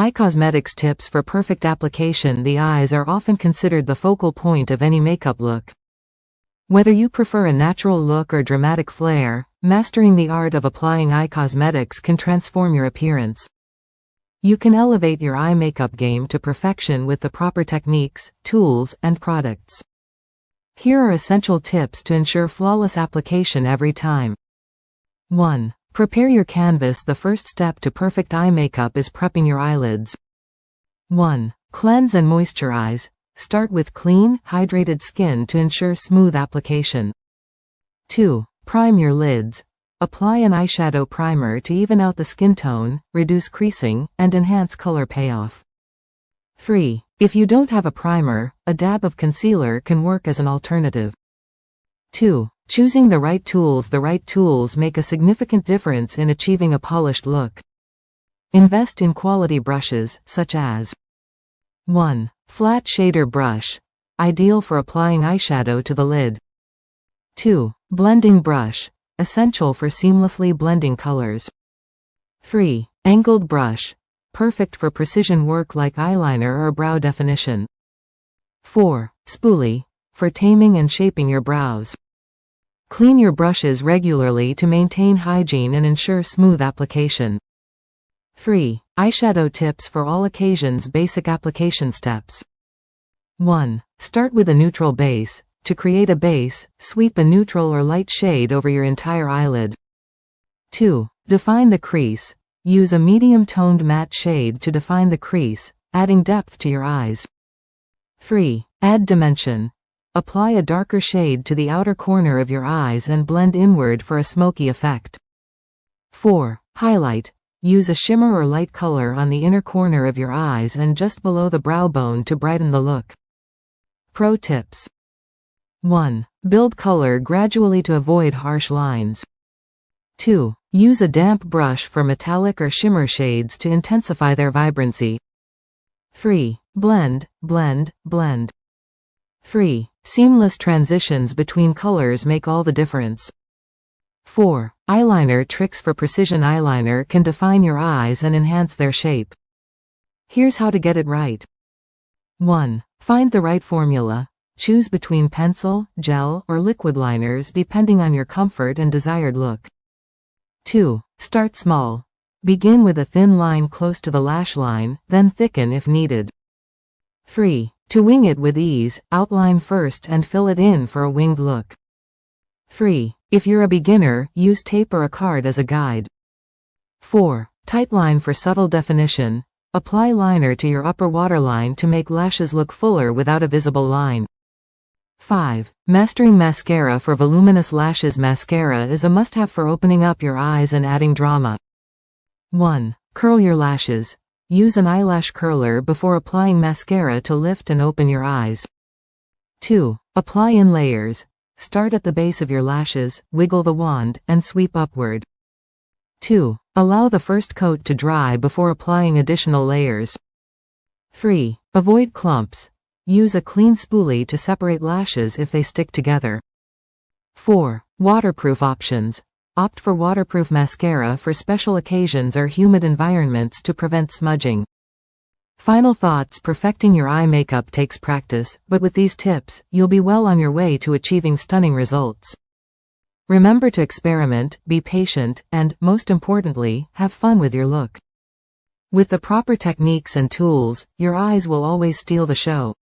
Eye cosmetics tips for perfect application. The eyes are often considered the focal point of any makeup look. Whether you prefer a natural look or dramatic flair, mastering the art of applying eye cosmetics can transform your appearance. You can elevate your eye makeup game to perfection with the proper techniques, tools, and products. Here are essential tips to ensure flawless application every time. 1. Prepare your canvas. The first step to perfect eye makeup is prepping your eyelids. 1. Cleanse and moisturize. Start with clean, hydrated skin to ensure smooth application. 2. Prime your lids. Apply an eyeshadow primer to even out the skin tone, reduce creasing, and enhance color payoff. 3. If you don't have a primer, a dab of concealer can work as an alternative. 2. Choosing the right tools. The right tools make a significant difference in achieving a polished look. Invest in quality brushes, such as 1. Flat shader brush. Ideal for applying eyeshadow to the lid. 2. Blending brush. Essential for seamlessly blending colors. 3. Angled brush. Perfect for precision work like eyeliner or brow definition. 4. Spoolie. For taming and shaping your brows. Clean your brushes regularly to maintain hygiene and ensure smooth application. 3. Eyeshadow tips for all occasions. Basic application steps. 1. Start with a neutral base. To create a base, sweep a neutral or light shade over your entire eyelid. 2. Define the crease. Use a medium-toned matte shade to define the crease, adding depth to your eyes. 3. Add dimension. Apply a darker shade to the outer corner of your eyes and blend inward for a smoky effect. 4. Highlight. Use a shimmer or light color on the inner corner of your eyes and just below the brow bone to brighten the look. Pro tips. 1. Build color gradually to avoid harsh lines. 2. Use a damp brush for metallic or shimmer shades to intensify their vibrancy. 3. Blend, blend, blend. 3. Seamless transitions between colors make all the difference. 4. Eyeliner tricks. For precision, eyeliner can define your eyes and enhance their shape. Here's how to get it right. 1. Find the right formula. Choose between pencil, gel, or liquid liners depending on your comfort and desired look. 2. Start small. Begin with a thin line close to the lash line, then thicken if needed. 3. To wing it with ease, outline first and fill it in for a winged look. 3. If you're a beginner, use tape or a card as a guide. 4. Tightline for subtle definition. Apply liner to your upper waterline to make lashes look fuller without a visible line. 5. Mastering mascara. For voluminous lashes, mascara is a must-have for opening up your eyes and adding drama. 1. Curl your lashes. Use an eyelash curler before applying mascara to lift and open your eyes. 2. Apply in layers. Start at the base of your lashes, wiggle the wand, and sweep upward. 2. Allow the first coat to dry before applying additional layers. 3. Avoid clumps. Use a clean spoolie to separate lashes if they stick together. 4. Waterproof options. Opt for waterproof mascara for special occasions or humid environments to prevent smudging. Final thoughts. Perfecting your eye makeup takes practice, but with these tips, you'll be well on your way to achieving stunning results. Remember to experiment, be patient, and, most importantly, have fun with your look. With the proper techniques and tools, your eyes will always steal the show.